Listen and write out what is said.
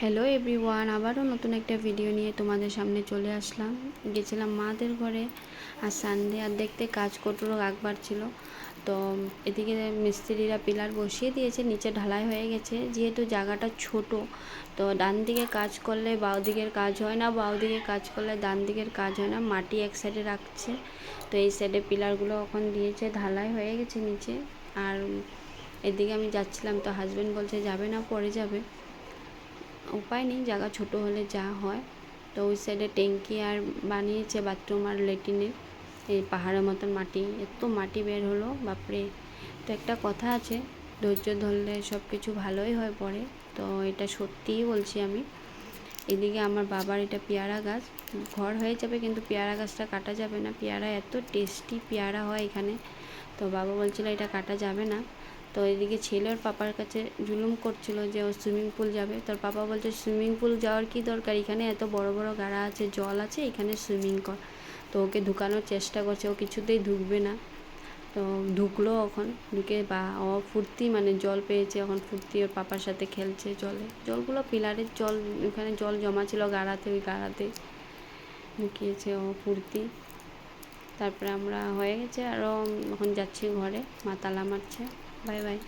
Hello everyone, আবারও নতুন একটা ভিডিও নিয়ে তোমাদের সামনে চলে আসলাম। গেছিলাম মাদের ঘরে আর সানডে, আর দেখতে কাজ কঠোর একবার ছিল। তো এদিকে মিস্ত্রিরা পিলার বসিয়ে দিয়েছে, নিচে ঢালাই হয়ে গেছে। যেহেতু জায়গাটা ছোট, তো ডান দিকে কাজ করলে বাঁ দিকের কাজ হয় না, বাঁ দিকে কাজ করলে ডান দিকের কাজ হয় না। মাটি এক সাইডে রাখছে, তো এই সাইডে পিলারগুলো এখন দিয়েছে, ঢালাই হয়ে গেছে নিচে। আর এদিকে আমি যাচ্ছিলাম, তো হাজব্যান্ড বলছে যাবে না, পরে যাবে। উপায় নেই, জায়গা ছোট হলে যা হয়। তো ওই সাইডে ট্যাঙ্কি আর বানিয়েছে, বাথরুম আর ল্যাট্রিনের। এই পাহাড়ের মতন মাটি, এত মাটি বের হলো বাপরে। তো একটা কথা আছে, ধৈর্য ধরলে সব কিছু ভালোই হয় পরে। তো এটা সত্যিই বলছি আমি। এদিকে আমার বাবার এটা পেয়ারা গাছ, ঘর হয়ে যাবে কিন্তু পেয়ারা গাছটা কাটা যাবে না। পেয়ারা এত টেস্টি পেয়ারা হয় এখানে, তো বাবা বলছিল এটা কাটা যাবে না। তো এদিকে ছেলে ওর পাপার কাছে জুলুম করছিল যে ও সুইমিং পুল যাবে। তোর পাপা বলছে সুইমিং পুল যাওয়ার কি দরকার, এখানে এত বড় বড় গাড়া আছে, জল আছে, এখানে সুইমিং কর। তো ওকে ঢুকানোর চেষ্টা করছে, ও কিছুতেই ঢুকবে না। তো ঢুকলো, এখন ঢুকে বা ও ফুর্তি, মানে জল পেয়েছে এখন ফুর্তি, ওর পাপার সাথে খেলছে জলে। জলগুলো পিলারের জল, ওখানে জল জমা ছিল গাড়াতে, ওই গাড়াতে ঢুকিয়েছে ও ফুর্তি। তারপরে আমরা হয়ে গেছে, আরও এখন যাচ্ছি ঘরে, মা তালা মারছে। Bye bye.